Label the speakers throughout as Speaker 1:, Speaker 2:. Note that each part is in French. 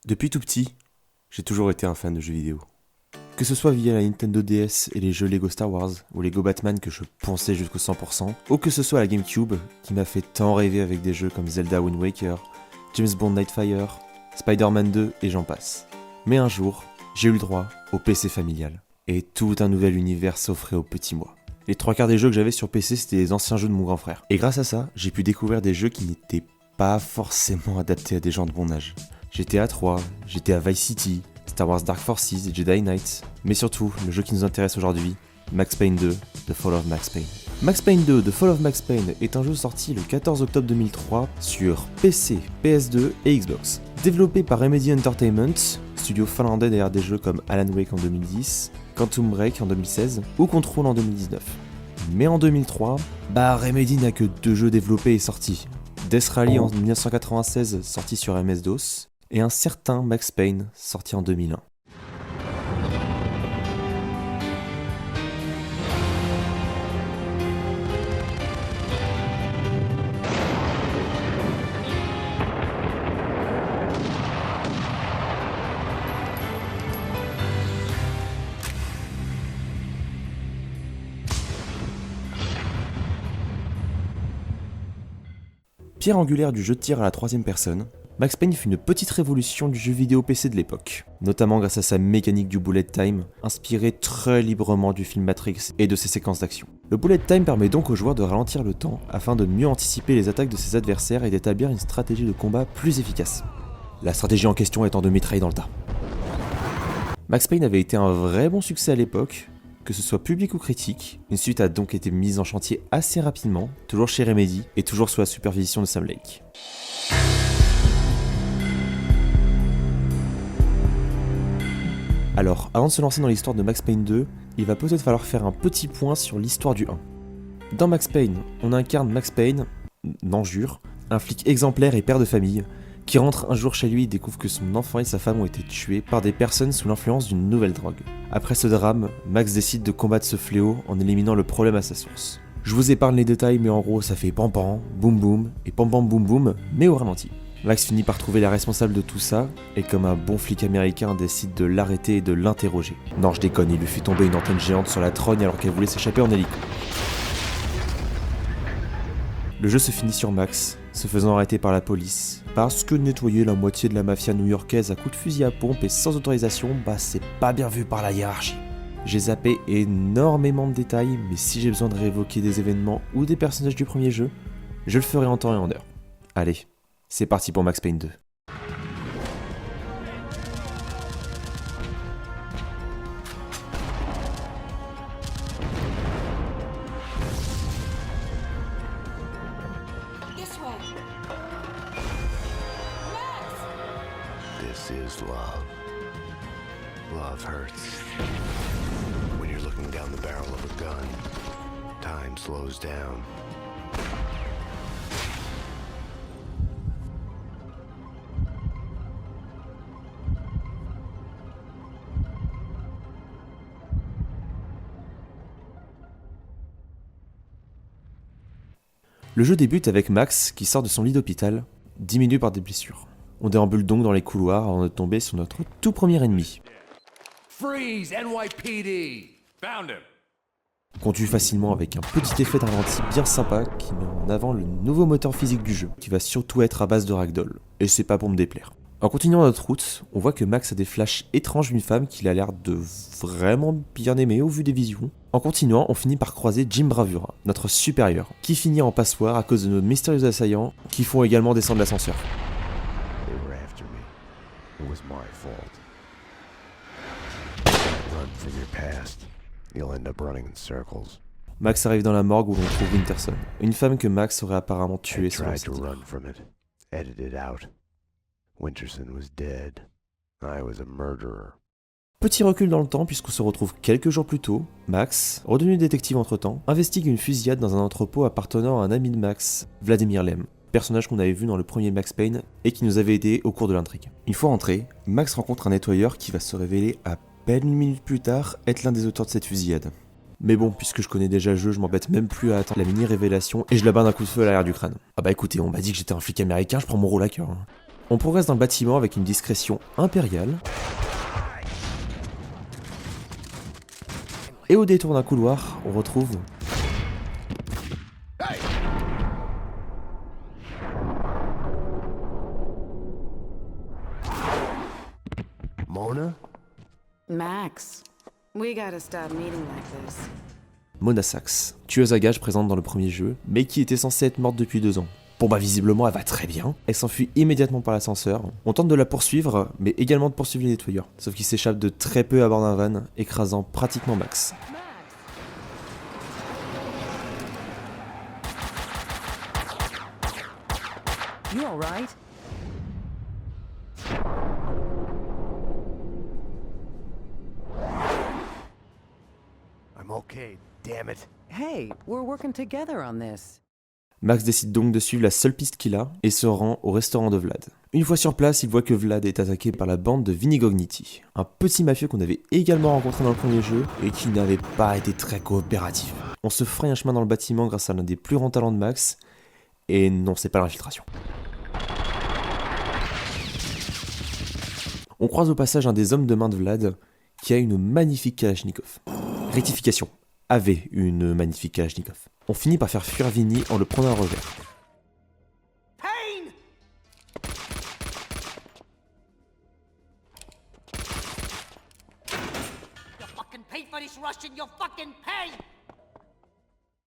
Speaker 1: Depuis tout petit, j'ai toujours été un fan de jeux vidéo. Que ce soit via la Nintendo DS et les jeux Lego Star Wars ou Lego Batman que je ponçais jusqu'au 100%, ou que ce soit la GameCube qui m'a fait tant rêver avec des jeux comme Zelda Wind Waker, James Bond Nightfire, Spider-Man 2 et j'en passe. Mais un jour, j'ai eu le droit au PC familial, et tout un nouvel univers s'offrait au petit moi. Les 3/4 des jeux que j'avais sur PC c'était les anciens jeux de mon grand frère. Et grâce à ça, j'ai pu découvrir des jeux qui n'étaient pas forcément adaptés à des gens de mon âge. GTA 3, GTA Vice City, Star Wars Dark Forces et Jedi Knight, mais surtout, le jeu qui nous intéresse aujourd'hui, Max Payne 2, The Fall of Max Payne. Max Payne 2, The Fall of Max Payne est un jeu sorti le 14 octobre 2003 sur PC, PS2 et Xbox. Développé par Remedy Entertainment, studio finlandais derrière des jeux comme Alan Wake en 2010, Quantum Break en 2016 ou Control en 2019. Mais en 2003, Remedy n'a que 2 jeux développés et sortis. Death Rally en 1996 sorti sur MS-DOS, et un certain Max Payne sorti en 2001. Pierre angulaire du jeu de tir à la 3ème personne, Max Payne fut une petite révolution du jeu vidéo PC de l'époque, notamment grâce à sa mécanique du bullet time, inspirée très librement du film Matrix et de ses séquences d'action. Le bullet time permet donc aux joueurs de ralentir le temps afin de mieux anticiper les attaques de ses adversaires et d'établir une stratégie de combat plus efficace. La stratégie en question étant de mitrailler dans le tas. Max Payne avait été un vrai bon succès à l'époque, que ce soit public ou critique, une suite a donc été mise en chantier assez rapidement, toujours chez Remedy et toujours sous la supervision de Sam Lake. Alors, avant de se lancer dans l'histoire de Max Payne 2, il va peut-être falloir faire un petit point sur l'histoire du 1. Dans Max Payne, on incarne Max Payne, n'en jure, un flic exemplaire et père de famille, qui rentre un jour chez lui et découvre que son enfant et sa femme ont été tués par des personnes sous l'influence d'une nouvelle drogue. Après ce drame, Max décide de combattre ce fléau en éliminant le problème à sa source. Je vous épargne les détails, mais en gros ça fait pam pam, boum boum, et pam pam boum boum, mais au ralenti. Max finit par trouver la responsable de tout ça, et comme un bon flic américain décide de l'arrêter et de l'interroger. Non je déconne, il lui fait tomber une antenne géante sur la trogne alors qu'elle voulait s'échapper en hélico. Le jeu se finit sur Max, se faisant arrêter par la police, parce que nettoyer la moitié de la mafia new-yorkaise à coups de fusil à pompe et sans autorisation, c'est pas bien vu par la hiérarchie. J'ai zappé énormément de détails, mais si j'ai besoin de réévoquer des événements ou des personnages du premier jeu, je le ferai en temps et en heure. Allez, c'est parti pour Max Payne 2.
Speaker 2: This is love. Love hurts. When you're looking down the barrel of a gun, time slows down.
Speaker 1: Le jeu débute avec Max qui sort de son lit d'hôpital, diminué par des blessures. On déambule donc dans les couloirs avant de tomber sur notre tout premier ennemi.
Speaker 3: Freeze, NYPD! Found him!
Speaker 1: Qu'on tue facilement avec un petit effet de ralenti bien sympa qui met en avant le nouveau moteur physique du jeu, qui va surtout être à base de ragdoll, et c'est pas pour me déplaire. En continuant notre route, on voit que Max a des flashs étranges d'une femme qu'il a l'air de vraiment bien aimer au vu des visions. En continuant, on finit par croiser Jim Bravura, notre supérieur, qui finit en passoire à cause de nos mystérieux assaillants, qui font également descendre l'ascenseur.
Speaker 2: They were after me. It was my fault. Run from your past. You'll end up running in circles.
Speaker 1: Max arrive dans la morgue où l'on trouve Winterson, une femme que Max aurait apparemment
Speaker 2: I
Speaker 1: tuée selon
Speaker 2: tried
Speaker 1: ses
Speaker 2: to
Speaker 1: dires.
Speaker 2: run from it. Edited out. Winterson was dead. I was a murderer.
Speaker 1: Petit recul dans le temps puisqu'on se retrouve quelques jours plus tôt, Max, redevenu détective entre-temps, investigue une fusillade dans un entrepôt appartenant à un ami de Max, Vladimir Lem, personnage qu'on avait vu dans le premier Max Payne et qui nous avait aidé au cours de l'intrigue. Une fois rentré, Max rencontre un nettoyeur qui va se révéler à peine une minute plus tard être l'un des auteurs de cette fusillade. Mais bon, puisque je connais déjà le jeu, je m'embête même plus à attendre la mini-révélation et je la bats d'un coup de feu à l'arrière du crâne. Ah bah écoutez, on m'a dit que j'étais un flic américain, je prends mon rôle à cœur. On progresse dans le bâtiment avec une discrétion impériale. Et au détour d'un couloir, on retrouve...
Speaker 2: Mona?
Speaker 4: Max, we gotta stop meeting like this.
Speaker 1: Mona Sachs, tueuse à gages présente dans le premier jeu, mais qui était censée être morte depuis 2 ans. Bon bah visiblement elle va très bien, elle s'enfuit immédiatement par l'ascenseur, on tente de la poursuivre, mais également de poursuivre les nettoyeurs, sauf qu'il s'échappe de très peu à bord d'un van, écrasant pratiquement Max.
Speaker 4: You alright?
Speaker 2: I'm okay, damn it.
Speaker 4: Hey, we're working together on this.
Speaker 1: Max décide donc de suivre la seule piste qu'il a et se rend au restaurant de Vlad. Une fois sur place, il voit que Vlad est attaqué par la bande de Vinny Gognitti, un petit mafieux qu'on avait également rencontré dans le premier jeu et qui n'avait pas été très coopératif. On se fraye un chemin dans le bâtiment grâce à l'un des plus grands talents de Max, et non, c'est pas l'infiltration. On croise au passage un des hommes de main de Vlad qui a une magnifique Kalachnikov. Rectification, avait une magnifique Kalachnikov. On finit par faire fuir Vinny en le prenant à revers.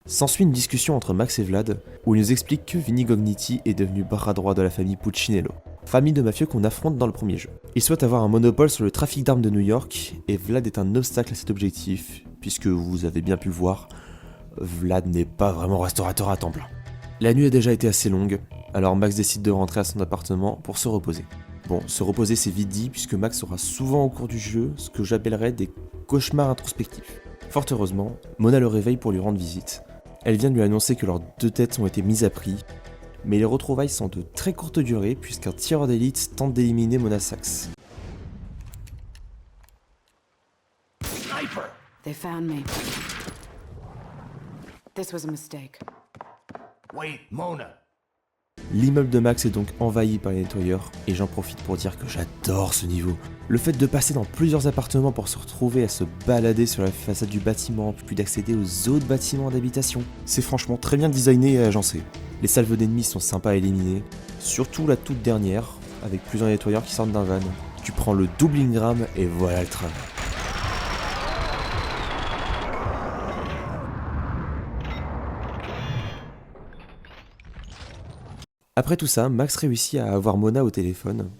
Speaker 1: S'ensuit une discussion entre Max et Vlad, où il nous explique que Vinny Gognitti est devenu bras droit de la famille Puccinello, famille de mafieux qu'on affronte dans le premier jeu. Il souhaite avoir un monopole sur le trafic d'armes de New York, et Vlad est un obstacle à cet objectif, puisque vous avez bien pu le voir, Vlad n'est pas vraiment restaurateur à temps plein. La nuit a déjà été assez longue, alors Max décide de rentrer à son appartement pour se reposer. Bon, se reposer c'est vite dit, puisque Max aura souvent au cours du jeu ce que j'appellerais des cauchemars introspectifs. Fort heureusement, Mona le réveille pour lui rendre visite. Elle vient de lui annoncer que leurs 2 têtes ont été mises à prix, mais les retrouvailles sont de très courte durée puisqu'un tireur d'élite tente d'éliminer Mona Sachs.
Speaker 4: They found me. This was a mistake.
Speaker 3: Wait, Mona.
Speaker 1: L'immeuble de Max est donc envahi par les nettoyeurs, et j'en profite pour dire que j'adore ce niveau. Le fait de passer dans plusieurs appartements pour se retrouver à se balader sur la façade du bâtiment, puis d'accéder aux autres bâtiments d'habitation, c'est franchement très bien designé et agencé. Les salves d'ennemis sont sympas à éliminer, surtout la toute dernière, avec plusieurs nettoyeurs qui sortent d'un van. Tu prends le double Ingram et voilà le travail. Après tout ça, Max réussit à avoir Mona au téléphone,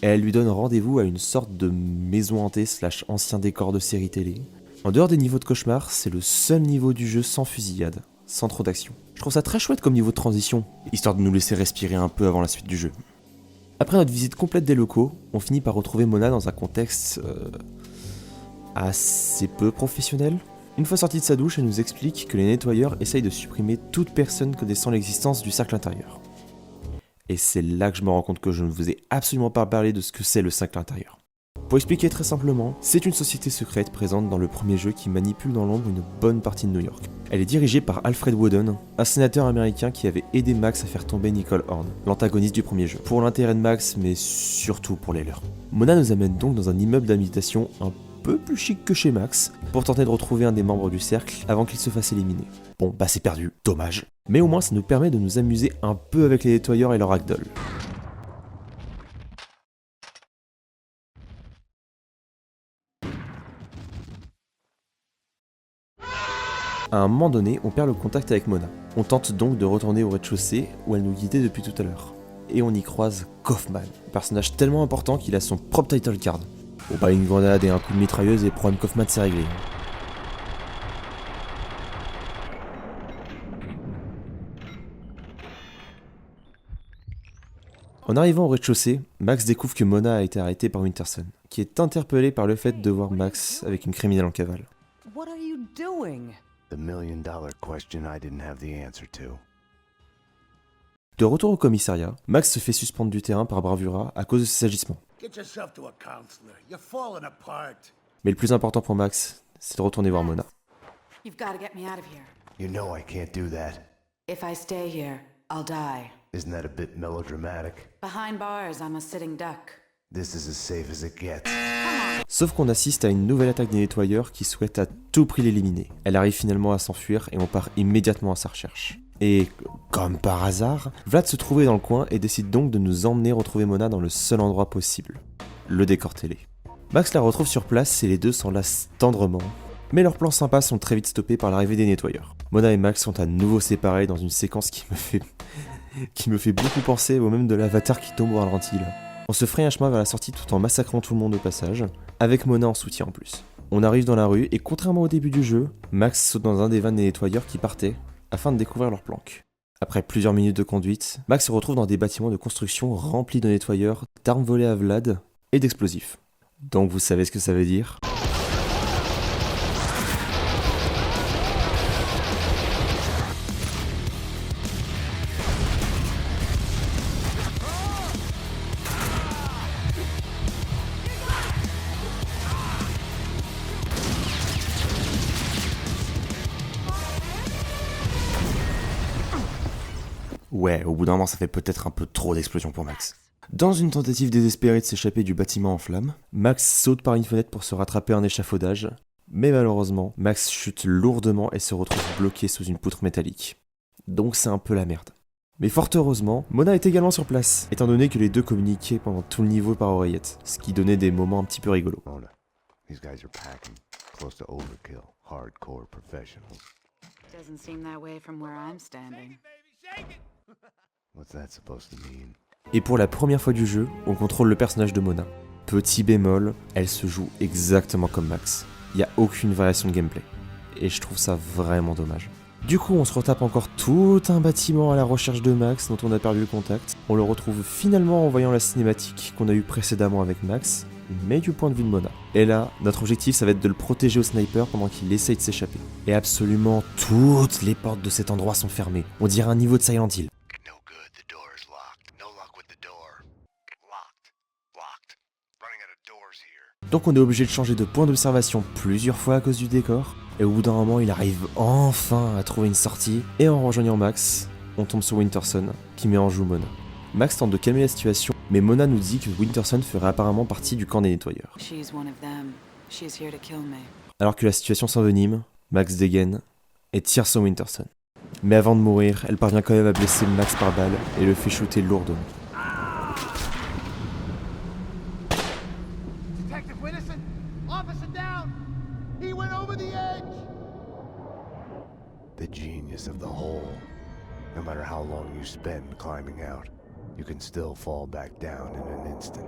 Speaker 1: et elle lui donne rendez-vous à une sorte de maison hantée / ancien décor de série télé. En dehors des niveaux de cauchemar, c'est le seul niveau du jeu sans fusillade, sans trop d'action. Je trouve ça très chouette comme niveau de transition, histoire de nous laisser respirer un peu avant la suite du jeu. Après notre visite complète des locaux, on finit par retrouver Mona dans un contexte assez peu professionnel. Une fois sortie de sa douche, elle nous explique que les nettoyeurs essayent de supprimer toute personne connaissant l'existence du cercle intérieur. Et c'est là que je me rends compte que je ne vous ai absolument pas parlé de ce que c'est le cercle intérieur. Pour expliquer très simplement, c'est une société secrète présente dans le premier jeu qui manipule dans l'ombre une bonne partie de New York. Elle est dirigée par Alfred Woden, un sénateur américain qui avait aidé Max à faire tomber Nicole Horn, l'antagoniste du premier jeu, pour l'intérêt de Max mais surtout pour les leurs. Mona nous amène donc dans un immeuble d'habitation un peu plus chic que chez Max, pour tenter de retrouver un des membres du cercle avant qu'il se fasse éliminer. Bon, bah c'est perdu, dommage. Mais au moins ça nous permet de nous amuser un peu avec les nettoyeurs et leur ragdoll. À un moment donné, on perd le contact avec Mona. On tente donc de retourner au rez-de-chaussée où elle nous guidait depuis tout à l'heure. Et on y croise Kaufman, un personnage tellement important qu'il a son propre title card. Bon bah une grenade et un coup de mitrailleuse et problème Kaufman c'est réglé. En arrivant au rez-de-chaussée, Max découvre que Mona a été arrêtée par Winterson, qui est interpellé par le fait de voir Max avec une criminelle en cavale.
Speaker 4: What are you doing?
Speaker 2: The million-dollar question I didn't have the answer to.
Speaker 1: De retour au commissariat, Max se fait suspendre du terrain par Bravura à cause de ses agissements.
Speaker 5: Get yourself to a counselor. You're falling apart.
Speaker 1: Mais le plus important pour Max, c'est de retourner voir Mona.
Speaker 4: You've got to get me out of here.
Speaker 2: You know I can't do that.
Speaker 4: If I stay here, I'll die.
Speaker 2: Isn't that a bit melodramatic?
Speaker 4: Behind bars, I'm a sitting duck.
Speaker 2: This is as safe as it gets.
Speaker 1: Sauf qu'on assiste à une nouvelle attaque des nettoyeurs qui souhaitent à tout prix l'éliminer. Elle arrive finalement à s'enfuir et on part immédiatement à sa recherche. Et comme par hasard, Vlad se trouvait dans le coin et décide donc de nous emmener retrouver Mona dans le seul endroit possible, le décor télé. Max la retrouve sur place et les deux s'enlacent tendrement, mais leurs plans sympas sont très vite stoppés par l'arrivée des nettoyeurs. Mona et Max sont à nouveau séparés dans une séquence qui me fait beaucoup penser au même de l'avatar qui tombe au ralenti là. On se fraye un chemin vers la sortie tout en massacrant tout le monde au passage, avec Mona en soutien en plus. On arrive dans la rue et contrairement au début du jeu, Max saute dans un des vannes des nettoyeurs qui partaient, afin de découvrir leur planque. Après plusieurs minutes de conduite, Max se retrouve dans des bâtiments de construction remplis de nettoyeurs, d'armes volées à Vlad et d'explosifs. Donc vous savez ce que ça veut dire ? Ouais, au bout d'un moment, ça fait peut-être un peu trop d'explosions pour Max. Dans une tentative désespérée de s'échapper du bâtiment en flammes, Max saute par une fenêtre pour se rattraper un échafaudage, mais malheureusement, Max chute lourdement et se retrouve bloqué sous une poutre métallique. Donc c'est un peu la merde. Mais fort heureusement, Mona est également sur place, étant donné que les deux communiquaient pendant tout le niveau par oreillette, ce qui donnait des moments un petit peu rigolos.
Speaker 2: Mona, these guys are packing. Close to overkill. Hardcore professionals.
Speaker 4: Doesn't seem that way from where I'm standing.
Speaker 2: What's that supposed to mean?
Speaker 1: Et pour la première fois du jeu, on contrôle le personnage de Mona. Petit bémol, elle se joue exactement comme Max. Il n'y a aucune variation de gameplay. Et je trouve ça vraiment dommage. Du coup, on se retape encore tout un bâtiment à la recherche de Max dont on a perdu le contact. On le retrouve finalement en voyant la cinématique qu'on a eue précédemment avec Max, mais du point de vue de Mona. Et là, notre objectif, ça va être de le protéger au sniper pendant qu'il essaye de s'échapper. Et absolument toutes les portes de cet endroit sont fermées. On dirait un niveau de Silent Hill.
Speaker 2: No good, the door is locked. No luck with the door. Locked. Locked. Running out of doors here.
Speaker 1: Donc on est obligé de changer de point d'observation plusieurs fois à cause du décor. Et au bout d'un moment, il arrive enfin à trouver une sortie. Et en rejoignant Max, on tombe sur Winterson, qui met en joue Mona. Max tente de calmer la situation, mais Mona nous dit que Winterson ferait apparemment partie du camp des nettoyeurs.
Speaker 4: She's one of them. She's here to kill me.
Speaker 1: Alors que la situation s'envenime, Max dégaine et tire sur Winterson. Mais avant de mourir, elle parvient quand même à blesser Max par balle et le fait shooter lourdement.
Speaker 5: Detective Winnison, officer down. He went over the edge.
Speaker 2: The genius of the hole. No matter how long you spend climbing out, you can still fall back down in an instant.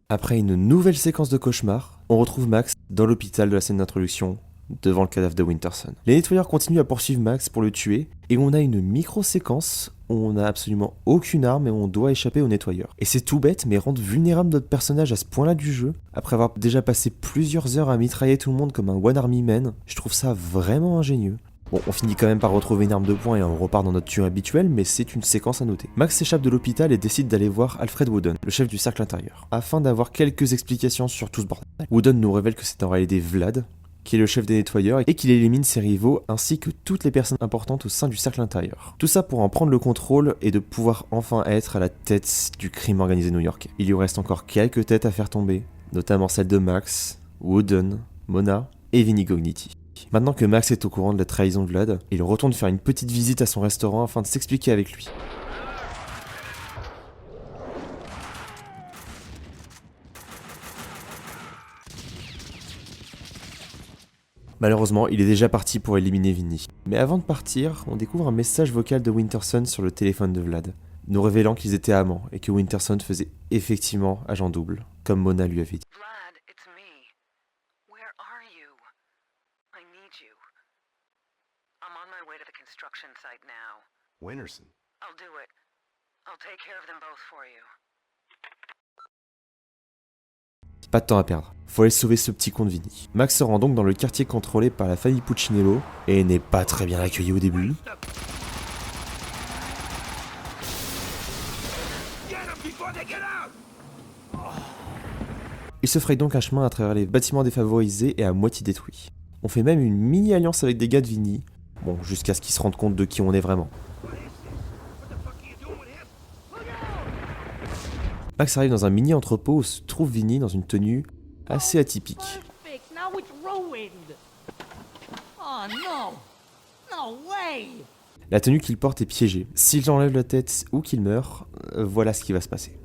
Speaker 1: Après une nouvelle séquence de cauchemar, on retrouve Max dans l'hôpital de la scène d'introduction, devant le cadavre de Winterson. Les nettoyeurs continuent à poursuivre Max pour le tuer, et on a une micro-séquence où on n'a absolument aucune arme et on doit échapper aux nettoyeurs. Et c'est tout bête, mais rendre vulnérable notre personnage à ce point-là du jeu, après avoir déjà passé plusieurs heures à mitrailler tout le monde comme un One Army Man, je trouve ça vraiment ingénieux. Bon, on finit quand même par retrouver une arme de poing et on repart dans notre tueur habituel, mais c'est une séquence à noter. Max s'échappe de l'hôpital et décide d'aller voir Alfred Wooden, le chef du cercle intérieur, afin d'avoir quelques explications sur tout ce bordel. Wooden nous révèle que c'est en réalité Vlad, qui est le chef des nettoyeurs, et qu'il élimine ses rivaux ainsi que toutes les personnes importantes au sein du cercle intérieur. Tout ça pour en prendre le contrôle et de pouvoir enfin être à la tête du crime organisé new-yorkais. Il lui reste encore quelques têtes à faire tomber, notamment celle de Max, Wooden, Mona et Vinnie Gognitti. Maintenant que Max est au courant de la trahison de Vlad, il retourne faire une petite visite à son restaurant afin de s'expliquer avec lui. Malheureusement, il est déjà parti pour éliminer Vinnie. Mais avant de partir, on découvre un message vocal de Winterson sur le téléphone de Vlad, nous révélant qu'ils étaient amants et que Winterson faisait effectivement agent double, comme Mona lui avait dit.
Speaker 4: Vlad, it's me. Where are you? I need you. I'm on my way to the construction site now.
Speaker 2: Winterson.
Speaker 4: I'll do it. I'll take care of them both for you.
Speaker 1: Pas de temps à perdre, faut aller sauver ce petit con de Vinnie. Max se rend donc dans le quartier contrôlé par la famille Puccinello et n'est pas très bien accueilli au début. Il se fraye donc un chemin à travers les bâtiments défavorisés et à moitié détruits. On fait même une mini-alliance avec des gars de Vinnie, Bon, jusqu'à ce qu'ils se rendent compte de qui on est vraiment. Max arrive dans un mini entrepôt où se trouve Vinny dans une tenue assez atypique.
Speaker 6: Perfect. Now it's ruined. Oh no. No way.
Speaker 1: La tenue qu'il porte est piégée. S'il enlève la tête ou qu'il meurt, voilà ce qui va se passer.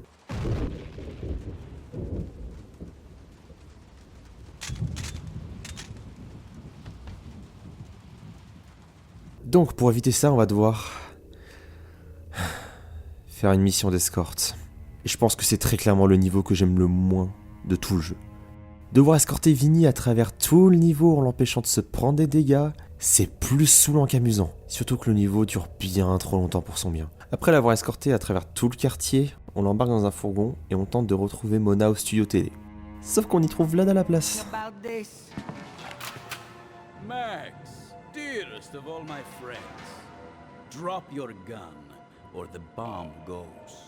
Speaker 1: Donc pour éviter ça, on va devoir faire une mission d'escorte. Et je pense que c'est très clairement le niveau que j'aime le moins de tout le jeu. Devoir escorter Vinny à travers tout le niveau en l'empêchant de se prendre des dégâts, c'est plus saoulant qu'amusant. Surtout que le niveau dure bien trop longtemps pour son bien. Après l'avoir escorté à travers tout le quartier, on l'embarque dans un fourgon et on tente de retrouver Mona au studio télé. Sauf qu'on y trouve Vlad à la place.
Speaker 6: About this.
Speaker 7: Max, dearest of all my friends, drop your gun or the bomb goes.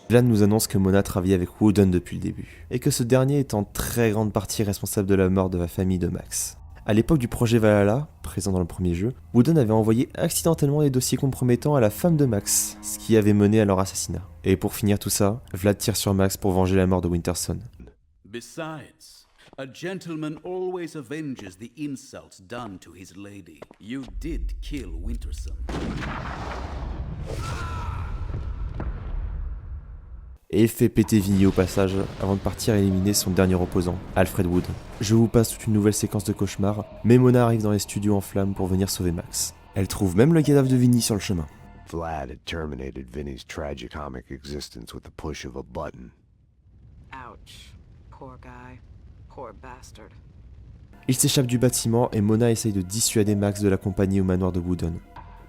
Speaker 1: Vlad nous annonce que Mona travaillait avec Wooden depuis le début, et que ce dernier est en très grande partie responsable de la mort de la famille de Max. À l'époque du projet Valhalla, présent dans le premier jeu, Wooden avait envoyé accidentellement des dossiers compromettants à la femme de Max, ce qui avait mené à leur assassinat. Et pour finir tout ça, Vlad tire sur Max pour venger la mort de Winterson.
Speaker 7: Besides, a gentleman always avenges the insults done to his lady. You did kill Winterson.
Speaker 1: Et fait péter Vinny au passage avant de partir éliminer son dernier opposant, Alfred Wood. Je vous passe toute une nouvelle séquence de cauchemar, mais Mona arrive dans les studios en flammes pour venir sauver Max. Elle trouve même le cadavre de Vinny sur le chemin.
Speaker 2: Vlad had terminated Vinny's tragicomic existence with the push of a button.
Speaker 4: Ouch. Poor guy. Poor bastard.
Speaker 1: Il s'échappe du bâtiment et Mona essaye de dissuader Max de l'accompagner au manoir de Wooden.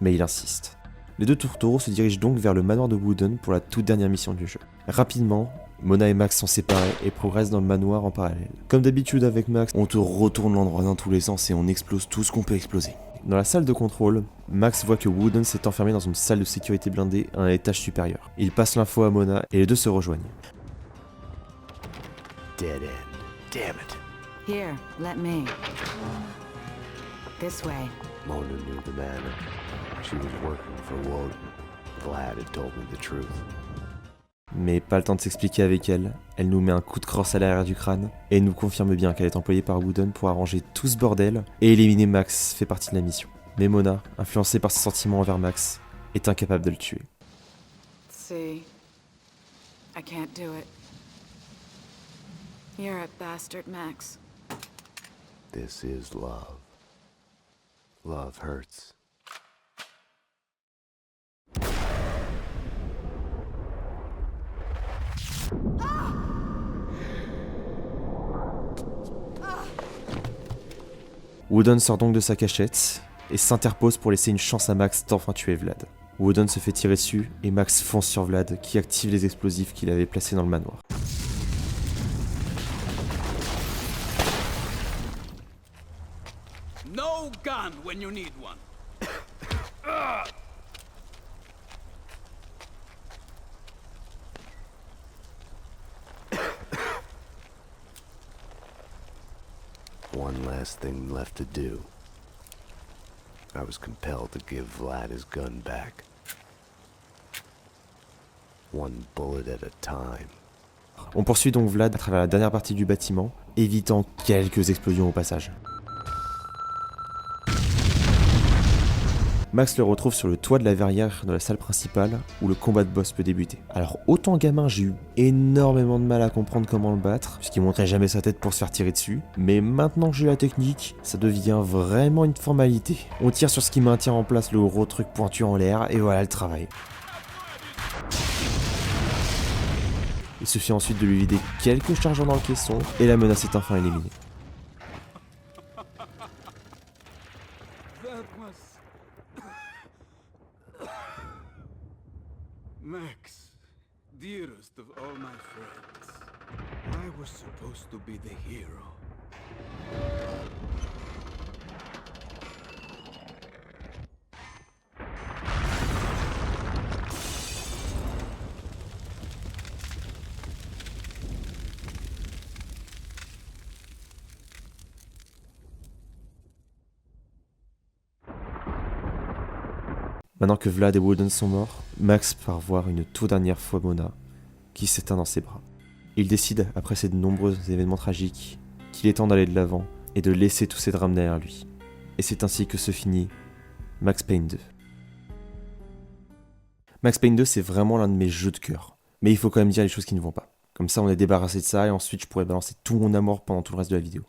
Speaker 1: Mais il insiste. Les deux tourtereaux se dirigent donc vers le manoir de Wooden pour la toute dernière mission du jeu. Rapidement, Mona et Max sont séparés et progressent dans le manoir en parallèle. Comme d'habitude avec Max, on te retourne l'endroit dans tous les sens et on explose tout ce qu'on peut exploser. Dans la salle de contrôle, Max voit que Wooden s'est enfermé dans une salle de sécurité blindée à un étage supérieur. Il passe l'info à Mona et les deux se rejoignent.
Speaker 2: Dead end. Damn it.
Speaker 8: Here, let me. This way.
Speaker 2: Mona knew the manor. She was working for Woden. Vlad had told me the truth.
Speaker 1: Mais pas le temps de s'expliquer avec elle, elle nous met un coup de crosse à l'arrière du crâne et nous confirme bien qu'elle est employée par Wooden pour arranger tout ce bordel et éliminer Max fait partie de la mission. Mais Mona, influencée par ses sentiments envers Max, est incapable de le tuer.
Speaker 8: See, I can't do it. You're a bastard, Max.
Speaker 2: This is love. Love hurts.
Speaker 1: Wooden sort donc de sa cachette et s'interpose pour laisser une chance à Max d'enfin tuer Vlad. Wooden se fait tirer dessus et Max fonce sur Vlad qui active les explosifs qu'il avait placés dans le manoir.
Speaker 7: No gun when you need one.
Speaker 2: One last thing left to do. I was compelled to give Vlad his gun back. One bullet at a time.
Speaker 1: On poursuit donc Vlad à travers la dernière partie du bâtiment, évitant quelques explosions au passage. Max le retrouve sur le toit de la verrière de la salle principale où le combat de boss peut débuter. Alors autant gamin j'ai eu énormément de mal à comprendre comment le battre, puisqu'il montrait jamais sa tête pour se faire tirer dessus, mais maintenant que j'ai la technique, ça devient vraiment une formalité. On tire sur ce qui maintient en place le gros truc pointu en l'air et voilà le travail. Il suffit ensuite de lui vider quelques chargeurs dans le caisson et la menace est enfin éliminée.
Speaker 7: Max, dearest of all my friends, I was supposed to be the hero.
Speaker 1: Maintenant que Vlad et Walden sont morts, Max part voir une toute dernière fois Mona, qui s'éteint dans ses bras. Il décide, après ces nombreux événements tragiques, qu'il est temps d'aller de l'avant et de laisser tous ces drames derrière lui. Et c'est ainsi que se finit Max Payne 2. Max Payne 2, c'est vraiment l'un de mes jeux de cœur. Mais il faut quand même dire les choses qui ne vont pas. Comme ça, on est débarrassé de ça et ensuite je pourrais balancer tout mon amour pendant tout le reste de la vidéo.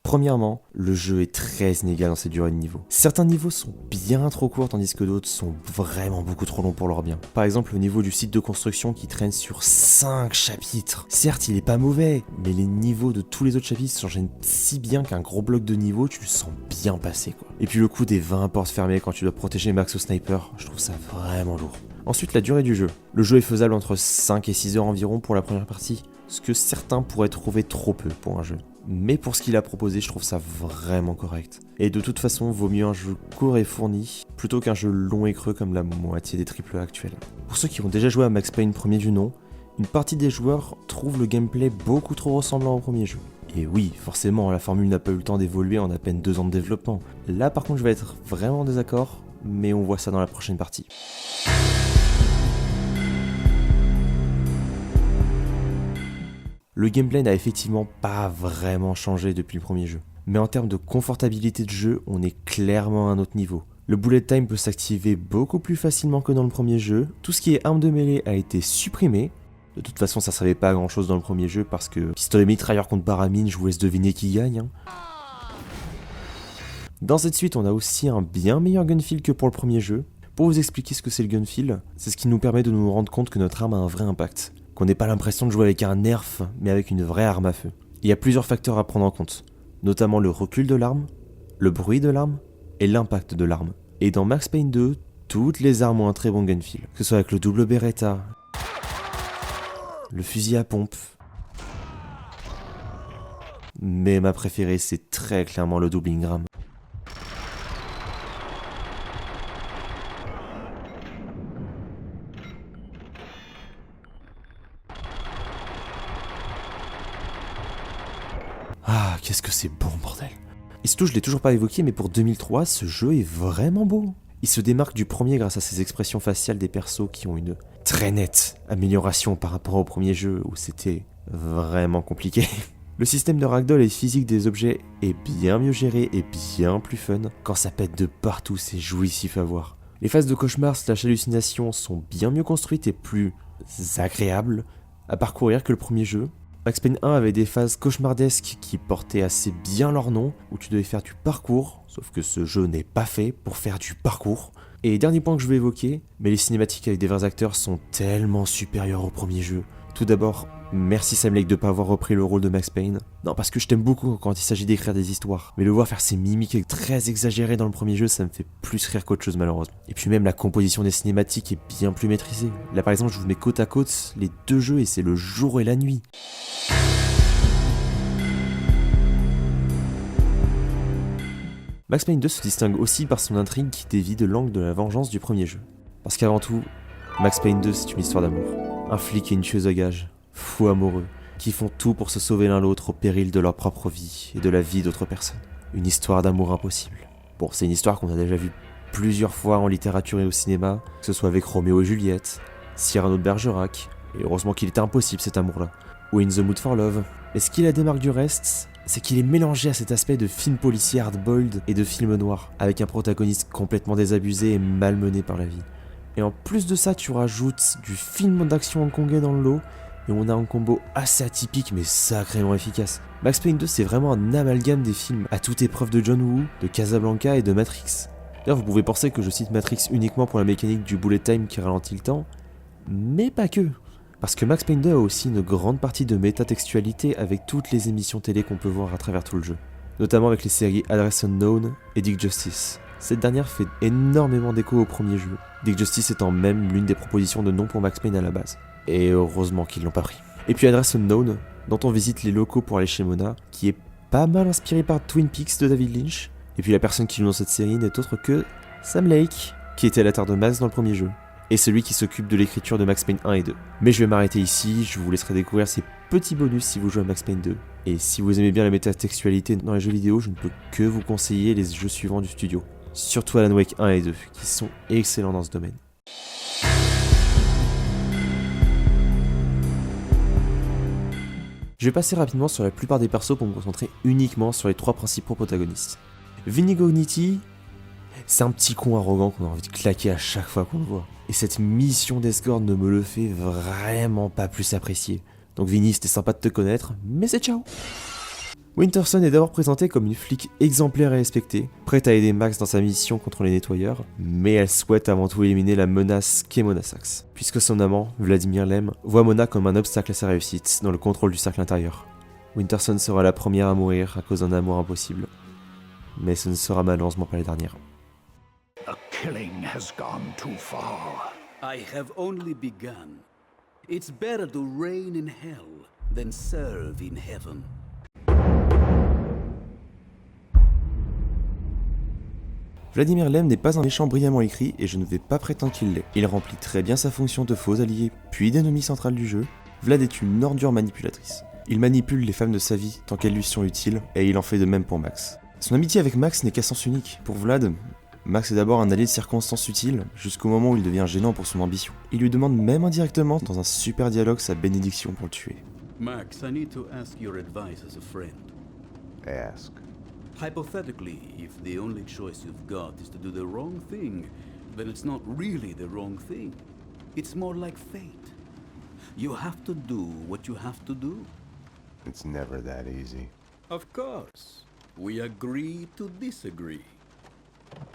Speaker 1: Premièrement, le jeu est très inégal dans ses durées de niveau. Certains niveaux sont bien trop courts tandis que d'autres sont vraiment beaucoup trop longs pour leur bien. Par exemple, le niveau du site de construction qui traîne sur 5 chapitres. Certes, il est pas mauvais, mais les niveaux de tous les autres chapitres s'enchaînent si bien qu'un gros bloc de niveau, tu le sens bien passer quoi. Et puis le coup des 20 portes fermées quand tu dois protéger Max au sniper, je trouve ça vraiment lourd. Ensuite, la durée du jeu. Le jeu est faisable entre 5 et 6 heures environ pour la première partie, ce que certains pourraient trouver trop peu pour un jeu. Mais pour ce qu'il a proposé, je trouve ça vraiment correct. Et de toute façon, vaut mieux un jeu court et fourni, plutôt qu'un jeu long et creux comme la moitié des AAA actuels. Pour ceux qui ont déjà joué à Max Payne premier du nom, une partie des joueurs trouve le gameplay beaucoup trop ressemblant au premier jeu. Et oui, forcément, la formule n'a pas eu le temps d'évoluer en à peine 2 ans de développement. Là par contre, je vais être vraiment en désaccord, mais on voit ça dans la prochaine partie. Le gameplay n'a effectivement pas vraiment changé depuis le premier jeu. Mais en termes de confortabilité de jeu, on est clairement à un autre niveau. Le bullet time peut s'activer beaucoup plus facilement que dans le premier jeu. Tout ce qui est arme de mêlée a été supprimé. De toute façon, ça servait pas à grand chose dans le premier jeu parce que pistolet mitrailleur contre baramine, je vous laisse deviner qui gagne. Dans cette suite, on a aussi un bien meilleur gunfeel que pour le premier jeu. Pour vous expliquer ce que c'est le gunfeel, c'est ce qui nous permet de nous rendre compte que notre arme a un vrai impact. Qu'on n'ait pas l'impression de jouer avec un nerf, mais avec une vraie arme à feu. Il y a plusieurs facteurs à prendre en compte, notamment le recul de l'arme, le bruit de l'arme et l'impact de l'arme. Et dans Max Payne 2, toutes les armes ont un très bon gunfeel, que ce soit avec le double Beretta, le fusil à pompe, mais ma préférée c'est très clairement le double Ingram. Ah, qu'est-ce que c'est bon, bordel. Et surtout, je l'ai toujours pas évoqué, mais pour 2003, ce jeu est vraiment beau. Il se démarque du premier grâce à ses expressions faciales des persos qui ont une très nette amélioration par rapport au premier jeu où c'était vraiment compliqué. Le système de ragdoll et physique des objets est bien mieux géré et bien plus fun. Quand ça pète de partout, c'est jouissif à voir. Les phases de cauchemar / hallucination sont bien mieux construites et plus agréables à parcourir que le premier jeu. Max Payne 1 avait des phases cauchemardesques qui portaient assez bien leur nom, où tu devais faire du parcours, sauf que ce jeu n'est pas fait pour faire du parcours. Et dernier point que je vais évoquer, mais les cinématiques avec des vrais acteurs sont tellement supérieures au premier jeu. Tout d'abord, merci Sam Lake de pas avoir repris le rôle de Max Payne. Non, parce que je t'aime beaucoup quand il s'agit d'écrire des histoires, mais le voir faire ses mimiques très exagérées dans le premier jeu, ça me fait plus rire qu'autre chose malheureusement. Et puis même la composition des cinématiques est bien plus maîtrisée. Là par exemple, je vous mets côte à côte les deux jeux et c'est le jour et la nuit. Max Payne 2 se distingue aussi par son intrigue qui dévie de l'angle de la vengeance du premier jeu. Parce qu'avant tout, Max Payne 2 c'est une histoire d'amour. Un flic et une tueuse à gages, fous amoureux, qui font tout pour se sauver l'un l'autre au péril de leur propre vie et de la vie d'autres personnes. Une histoire d'amour impossible. Bon, c'est une histoire qu'on a déjà vue plusieurs fois en littérature et au cinéma, que ce soit avec Roméo et Juliette, Cyrano de Bergerac, et heureusement qu'il était impossible cet amour-là, ou In the Mood for Love. Mais ce qui la démarque du reste, c'est qu'il est mélangé à cet aspect de film policier hard-boiled et de film noir, avec un protagoniste complètement désabusé et malmené par la vie. Et en plus de ça, tu rajoutes du film d'action hongkongais dans le lot, et on a un combo assez atypique mais sacrément efficace. Max Payne 2 c'est vraiment un amalgame des films à toute épreuve de John Woo, de Casablanca et de Matrix. D'ailleurs vous pouvez penser que je cite Matrix uniquement pour la mécanique du bullet time qui ralentit le temps, mais pas que. Parce que Max Payne 2 a aussi une grande partie de métatextualité avec toutes les émissions télé qu'on peut voir à travers tout le jeu. Notamment avec les séries Address Unknown et Dick Justice. Cette dernière fait énormément d'écho au premier jeu, Dick Justice étant même l'une des propositions de nom pour Max Payne à la base. Et heureusement qu'ils l'ont pas pris. Et puis Address Unknown, dont on visite les locaux pour aller chez Mona, qui est pas mal inspiré par Twin Peaks de David Lynch. Et puis la personne qui joue dans cette série n'est autre que Sam Lake, qui était à la Terre de Max dans le premier jeu. Et celui qui s'occupe de l'écriture de Max Payne 1 et 2. Mais je vais m'arrêter ici, je vous laisserai découvrir ces petit bonus si vous jouez à Max Payne 2. Et si vous aimez bien la métatextualité dans les jeux vidéo, je ne peux que vous conseiller les jeux suivants du studio. Surtout Alan Wake 1 et 2, qui sont excellents dans ce domaine. Je vais passer rapidement sur la plupart des persos pour me concentrer uniquement sur les 3 principaux protagonistes. Vinny Gognitti, c'est un petit con arrogant qu'on a envie de claquer à chaque fois qu'on le voit. Et cette mission d'escorte ne me le fait vraiment pas plus apprécier. Donc Vinny, c'était sympa de te connaître, mais c'est ciao. Winterson est d'abord présentée comme une flic exemplaire et respectée, prête à aider Max dans sa mission contre les nettoyeurs, mais elle souhaite avant tout éliminer la menace qu'est Mona Sachs, puisque son amant, Vladimir Lem, voit Mona comme un obstacle à sa réussite dans le contrôle du cercle intérieur. Winterson sera la première à mourir à cause d'un amour impossible, mais ce ne sera malheureusement pas la dernière.
Speaker 3: The killing has gone too far.
Speaker 7: I have only begun. It's better to reign in hell than serve in heaven.
Speaker 1: Vladimir Lem n'est pas un méchant brillamment écrit et je ne vais pas prétendre qu'il l'est. Il remplit très bien sa fonction de faux allié, puis d'ennemi central du jeu. Vlad est une ordure manipulatrice. Il manipule les femmes de sa vie tant qu'elles lui sont utiles, et il en fait de même pour Max. Son amitié avec Max n'est qu'à sens unique. Pour Vlad, Max est d'abord un allié de circonstances utiles, jusqu'au moment où il devient gênant pour son ambition. Il lui demande même indirectement, dans un super dialogue, sa bénédiction pour le tuer.
Speaker 7: Max, I need to ask your advice as a friend.
Speaker 2: Ask.
Speaker 7: Hypothetically, if the only choice you've got is to do the wrong thing, then it's not really the wrong thing. It's more like fate. You have to do what you have to do.
Speaker 2: It's never that easy.
Speaker 7: Of course. We agree to disagree.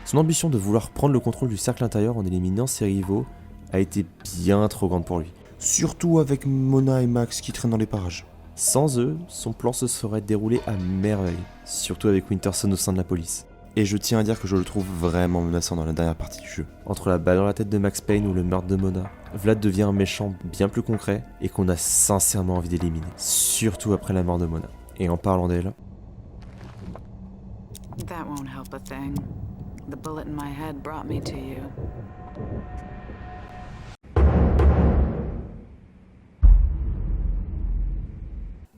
Speaker 1: Son ambition de vouloir prendre le contrôle du cercle intérieur en éliminant ses rivaux a été bien trop grande pour lui. Surtout avec Mona et Max qui traînent dans les parages. Sans eux, son plan se serait déroulé à merveille, surtout avec Winterson au sein de la police. Et je tiens à dire que je le trouve vraiment menaçant dans la dernière partie du jeu. Entre la balle dans la tête de Max Payne ou le meurtre de Mona, Vlad devient un méchant bien plus concret et qu'on a sincèrement envie d'éliminer, surtout après la mort de Mona. Et en parlant d'elle...
Speaker 8: That won't help a thing. The bullet in my head brought me to you.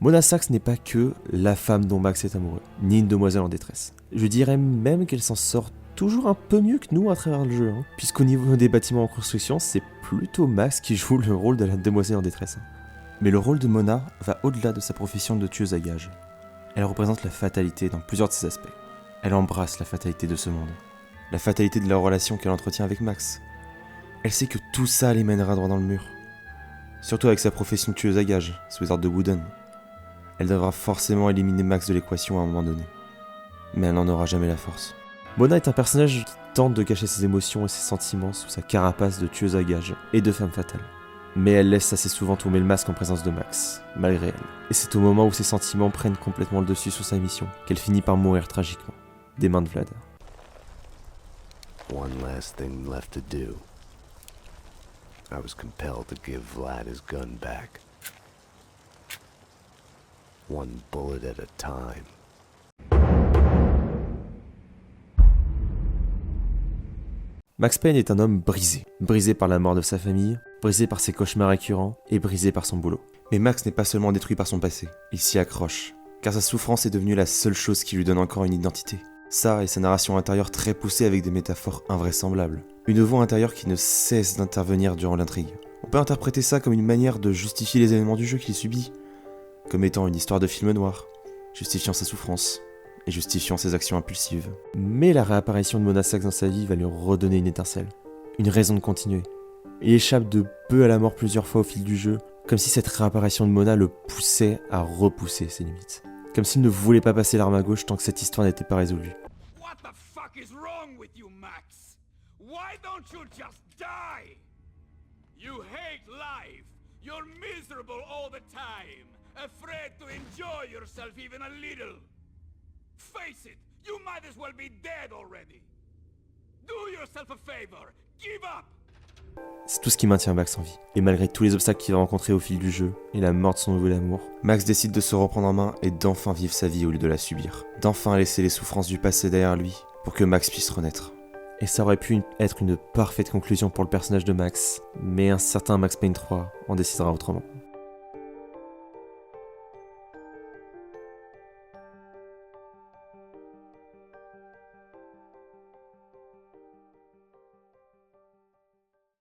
Speaker 1: Mona Sachs n'est pas que la femme dont Max est amoureux, ni une demoiselle en détresse. Je dirais même qu'elle s'en sort toujours un peu mieux que nous à travers le jeu, puisqu'au niveau des bâtiments en construction, c'est plutôt Max qui joue le rôle de la demoiselle en détresse. Mais le rôle de Mona va au-delà de sa profession de tueuse à gages. Elle représente la fatalité dans plusieurs de ses aspects. Elle embrasse la fatalité de ce monde, la fatalité de la relation qu'elle entretient avec Max. Elle sait que tout ça les mènera droit dans le mur. Surtout avec sa profession de tueuse à gages, sous les ordres de Wooden. Elle devra forcément éliminer Max de l'équation à un moment donné. Mais elle n'en aura jamais la force. Mona est un personnage qui tente de cacher ses émotions et ses sentiments sous sa carapace de tueuse à gages et de femme fatale. Mais elle laisse assez souvent tomber le masque en présence de Max, malgré elle. Et c'est au moment où ses sentiments prennent complètement le dessus sur sa mission qu'elle finit par mourir tragiquement, des mains de Vlad.
Speaker 2: One last thing left to do. I was compelled to give Vlad his gun back. One bullet at a time.
Speaker 1: Max Payne est un homme brisé. Brisé par la mort de sa famille, brisé par ses cauchemars récurrents et brisé par son boulot. Mais Max n'est pas seulement détruit par son passé, il s'y accroche, car sa souffrance est devenue la seule chose qui lui donne encore une identité. Ça et sa narration intérieure très poussée avec des métaphores invraisemblables. Une voix intérieure qui ne cesse d'intervenir durant l'intrigue. On peut interpréter ça comme une manière de justifier les événements du jeu qu'il subit, comme étant une histoire de film noir, justifiant sa souffrance et justifiant ses actions impulsives. Mais la réapparition de Mona Sachs dans sa vie va lui redonner une étincelle, une raison de continuer. Il échappe de peu à la mort plusieurs fois au fil du jeu, comme si cette réapparition de Mona le poussait à repousser ses limites. Comme s'il ne voulait pas passer l'arme à gauche tant que cette histoire n'était pas résolue.
Speaker 5: What the fuck is wrong with you, Max? Why don't you just die? You hate life. You're miserable all the time. Afraid to enjoy yourself even a little. Face it, you might as well be dead already. Do yourself a favor. Give up.
Speaker 1: C'est tout ce qui maintient Max en vie. Et malgré tous les obstacles qu'il va rencontrer au fil du jeu et la mort de son nouvel amour, Max décide de se reprendre en main et d'enfin vivre sa vie au lieu de la subir. D'enfin laisser les souffrances du passé derrière lui pour que Max puisse renaître. Et ça aurait pu être une parfaite conclusion pour le personnage de Max, mais un certain Max Payne 3 en décidera autrement.